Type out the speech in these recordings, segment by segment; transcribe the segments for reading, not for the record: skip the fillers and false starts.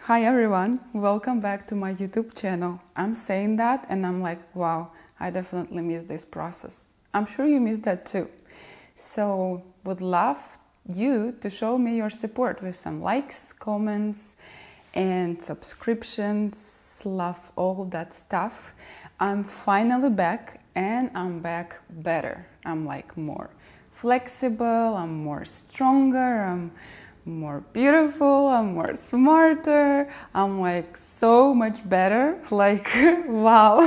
Hi everyone, welcome back to my YouTube channel. I'm saying that and I'm like, wow, I definitely missed this process. I'm sure you missed that too. So would love you to show me your support with some likes, comments and subscriptions. Love all that stuff. I'm finally back and I'm back better. I'm like more flexible, I'm more stronger, I'm more beautiful, I'm more smarter, I'm like so much better, like wow.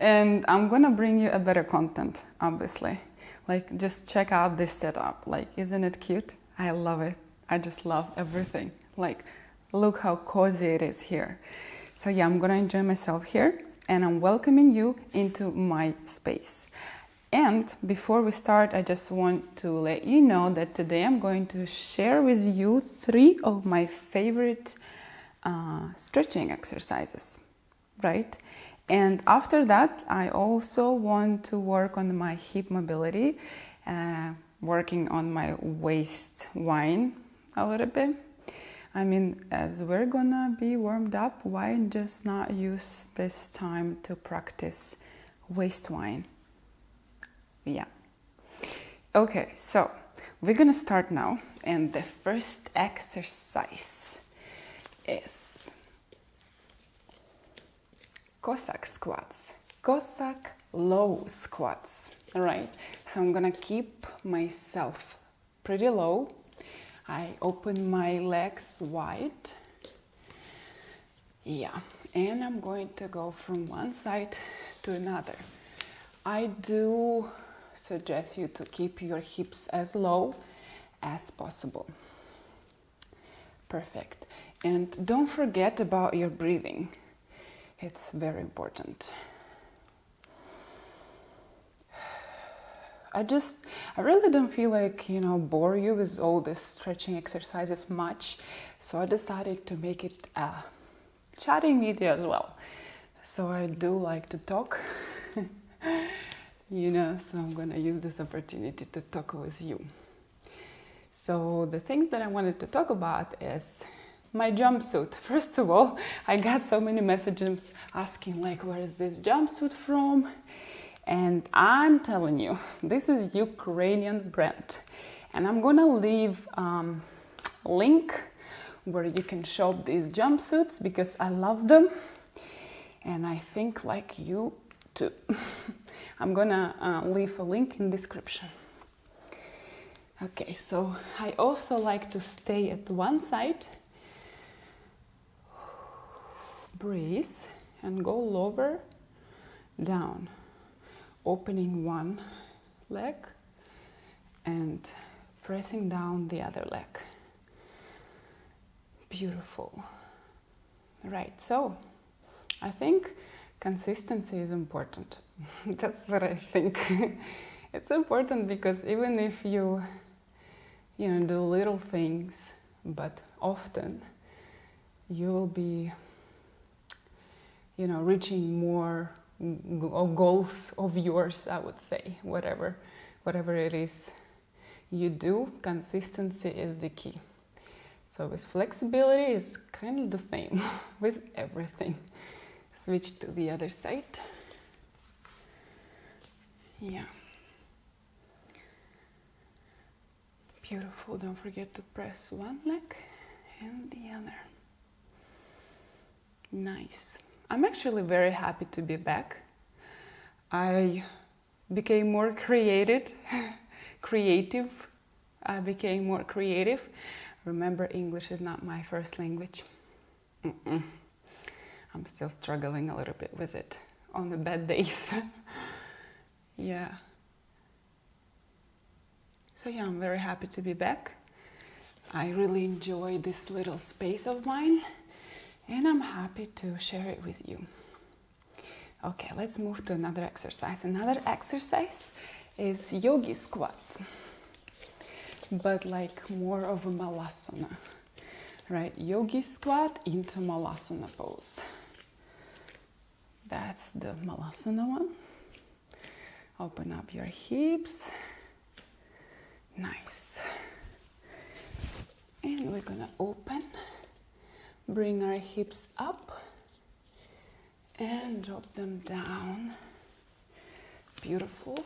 And I'm gonna bring you a better content, obviously. Like just check out this setup, like isn't it cute? I love it. I just love everything. Like look how cozy it is here. So yeah, I'm gonna enjoy myself here and I'm welcoming you into my space. And before we start, I just want to let you know that today I'm going to share with you 3 of my favorite stretching exercises, right? And after that, I also want to work on my hip mobility, working on my waistline a little bit. I mean, as we're gonna be warmed up, why just not use this time to practice waistline? Yeah. Okay, so we're gonna start now, and the first exercise is Cossack squats, Cossack low squats. All right, so I'm gonna keep myself pretty low. I open my legs wide. Yeah, and I'm going to go from one side to another. I do suggest you to keep your hips as low as possible. Perfect. And don't forget about your breathing. It's very important. I really don't feel like, bore you with all this stretching exercises much. So I decided to make it a chatting video as well. So I do like to talk, so I'm gonna use this opportunity to talk with you. So the things that I wanted to talk about is my jumpsuit. First of all, I got so many messages asking like, where is this jumpsuit from? And I'm telling you, this is Ukrainian brand. And I'm gonna leave a link where you can shop these jumpsuits because I love them. And I think like you too. I'm gonna leave a link in description. Okay, so I also like to stay at one side, breathe and go lower, down, opening one leg and pressing down the other leg. Beautiful. Right, so I think consistency is important. That's what I think. It's important because even if you do little things, but often you'll be, reaching more goals of yours, I would say, whatever it is you do, consistency is the key. So with flexibility is kind of the same with everything. Switch to the other side. Yeah. Beautiful. Don't forget to press one leg and the other. Nice. I'm actually very happy to be back. I became more creative. I became more creative. Remember, English is not my first language. I'm still struggling a little bit with it on the bad days. Yeah. So yeah, I'm very happy to be back. I really enjoy this little space of mine and I'm happy to share it with you. Okay, let's move to another exercise. Another exercise is Yogi squat, but like more of a malasana, right? Yogi squat into malasana pose. That's the malasana one. Open up your hips. Nice. And we're gonna open Bring our hips up and drop them down. Beautiful.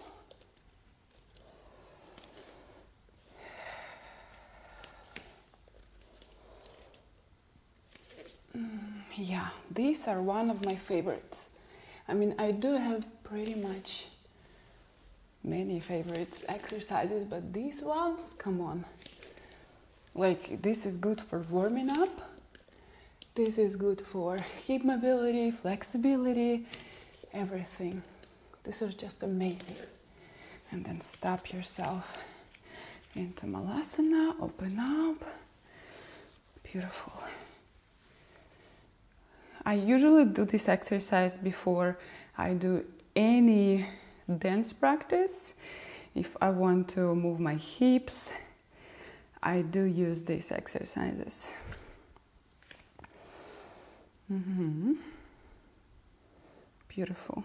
Yeah, these are one of my favorites. I mean, I do have pretty much many favorites exercises, but these ones, come on. Like, this is good for warming up. This is good for hip mobility, flexibility, everything. This is just amazing. And then stop yourself into Malasana, open up. Beautiful. I usually do this exercise before I do any dance practice. If I want to move my hips, I do use these exercises. Beautiful.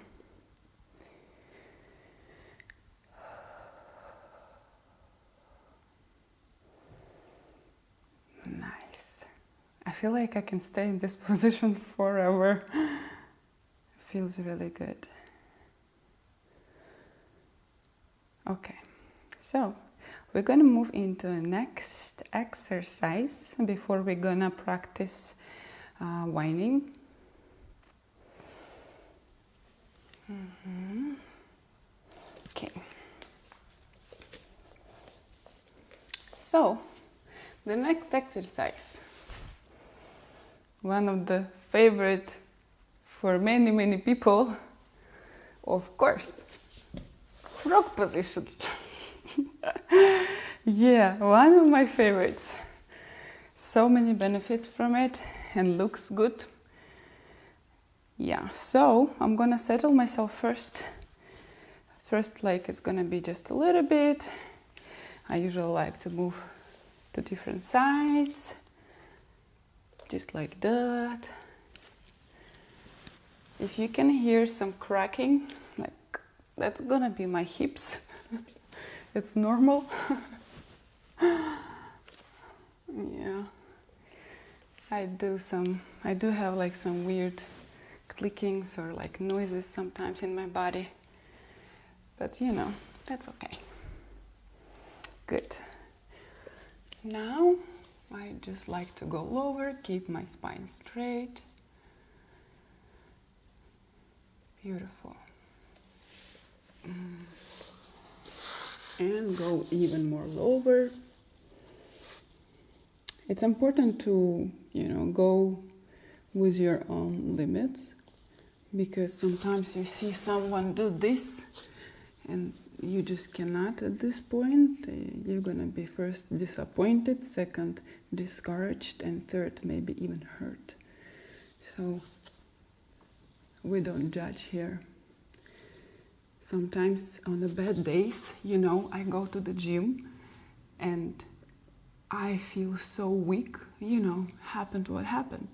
Nice. I feel like I can stay in this position forever. Feels really good. Okay, so we're gonna move into the next exercise before we're gonna practice whining. Okay. So, the next exercise, one of the favorite for many, many people, of course, frog position. Yeah, one of my favorites. So many benefits from it and looks good. Yeah, so I'm gonna settle myself first. First leg is gonna be just a little bit. I usually like to move to different sides, just like that. If you can hear some cracking, like that's gonna be my hips. It's normal. Yeah, I do have like some weird clickings or like noises sometimes in my body, but you know, that's okay. Good. Now I just like to go lower, keep my spine straight. Beautiful. And go even more lower. It's important to, go with your own limits, because sometimes you see someone do this and you just cannot at this point. You're gonna be first disappointed, second discouraged, and third maybe even hurt. So we don't judge here. Sometimes on the bad days, I go to the gym and I feel so weak, happened what happened.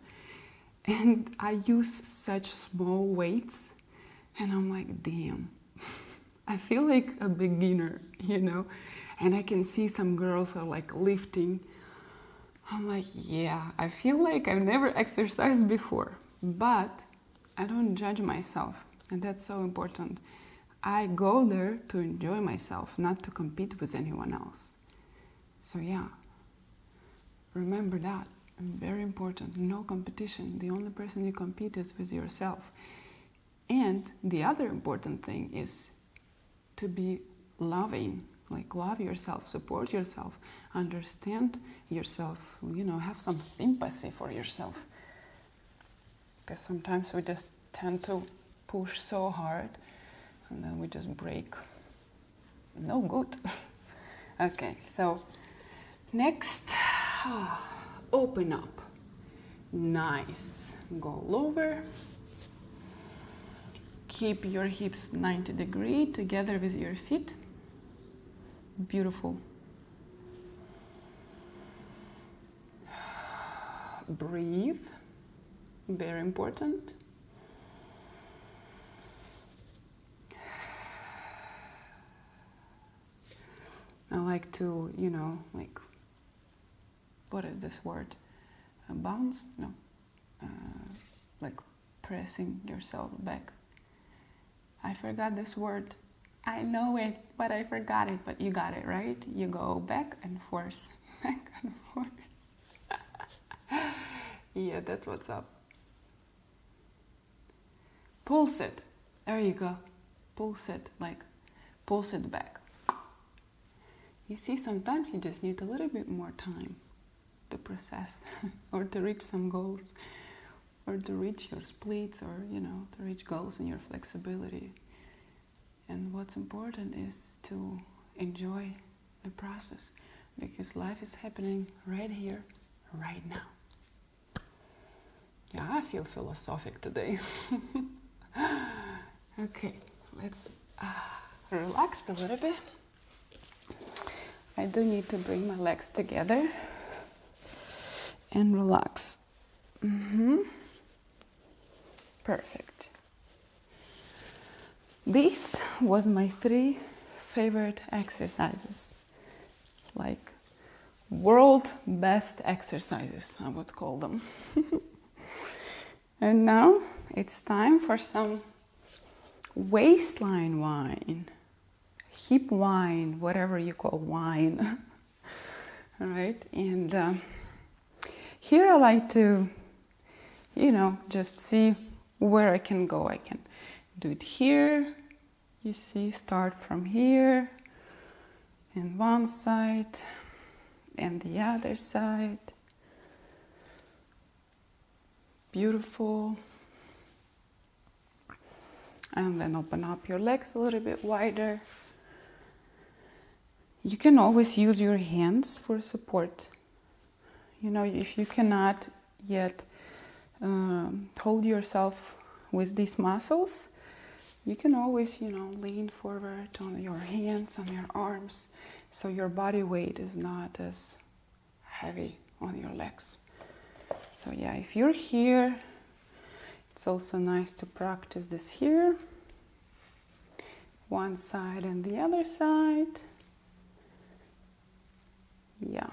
And I use such small weights and I'm like, damn, I feel like a beginner, and I can see some girls are like lifting. I'm like, yeah, I feel like I've never exercised before, but I don't judge myself, and that's so important. I go there to enjoy myself, not to compete with anyone else. So yeah, remember that. Very important. No competition. The only person you compete is with yourself. And the other important thing is to be loving. Like, love yourself, support yourself, understand yourself, have some empathy for yourself. Because sometimes we just tend to push so hard and then we just break. No good. Okay, so next, open up. Nice. Go lower. Keep your hips 90 degrees together with your feet. Beautiful. Breathe. Very important. I like to, what is this word? Bounce? No. like pressing yourself back. I forgot this word. I know it, but I forgot it. But you got it, right? You go back and forth. Back and forth. Yeah, that's what's up. Pulse it. There you go. Pulse it, like pulse it back. You see, sometimes you just need a little bit more time to process or to reach some goals or to reach your splits or, you know, to reach goals in your flexibility. And what's important is to enjoy the process because life is happening right here, right now. Yeah, I feel philosophic today. Okay, let's relax a little bit. I do need to bring my legs together and relax. Perfect. These was my 3 favorite exercises, like world best exercises, I would call them. And now it's time for some waistline wine, hip wine, whatever you call wine. All right, and here I like to, you know, just see where I can go. I can do it here, you see, start from here, and one side, and the other side. Beautiful. And then open up your legs a little bit wider. You can always use your hands for support. You know, if you cannot yet hold yourself with these muscles, you can always, you know, lean forward on your hands, on your arms, so your body weight is not as heavy on your legs. So yeah, if you're here, it's also nice to practice this here. One side and the other side. Yeah.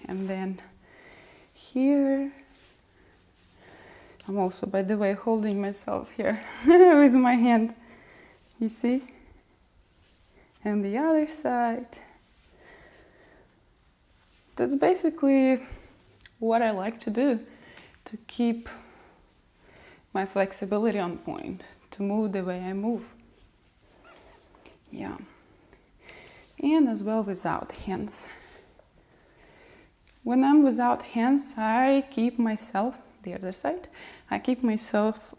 And then here, I'm also, by the way, holding myself here with my hand. You see? And the other side. That's basically what I like to do, to keep my flexibility on point, to move the way I move. Yeah. And as well without hands. When I'm without hands, I keep myself, the other side, I keep myself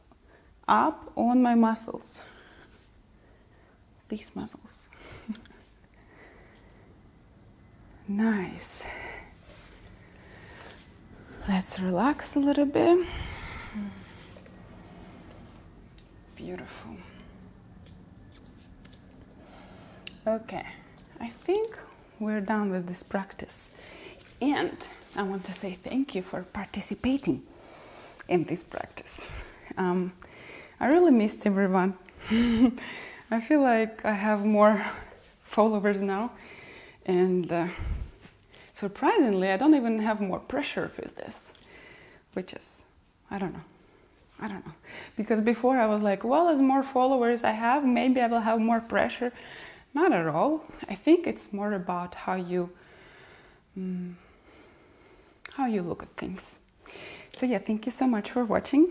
up on my muscles. These muscles. Nice. Let's relax a little bit. Beautiful. Okay, I think we're done with this practice. And I want to say thank you for participating in this practice. I really missed everyone. I feel like I have more followers now. And surprisingly, I don't even have more pressure with this, which is, I don't know. Because before I was like, well, as more followers I have, maybe I will have more pressure. Not at all. I think it's more about how you look at things. So yeah, thank you so much for watching.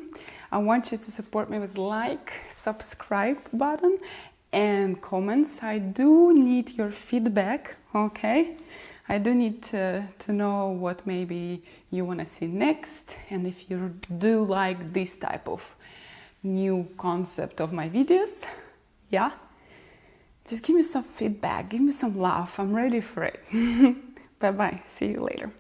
I want you to support me with like, subscribe button and comments. I do need your feedback, okay? I do need to know what maybe you want to see next, and if you do like this type of new concept of my videos, yeah? Just give me some feedback, give me some love. I'm ready for it. Bye-bye. See you later.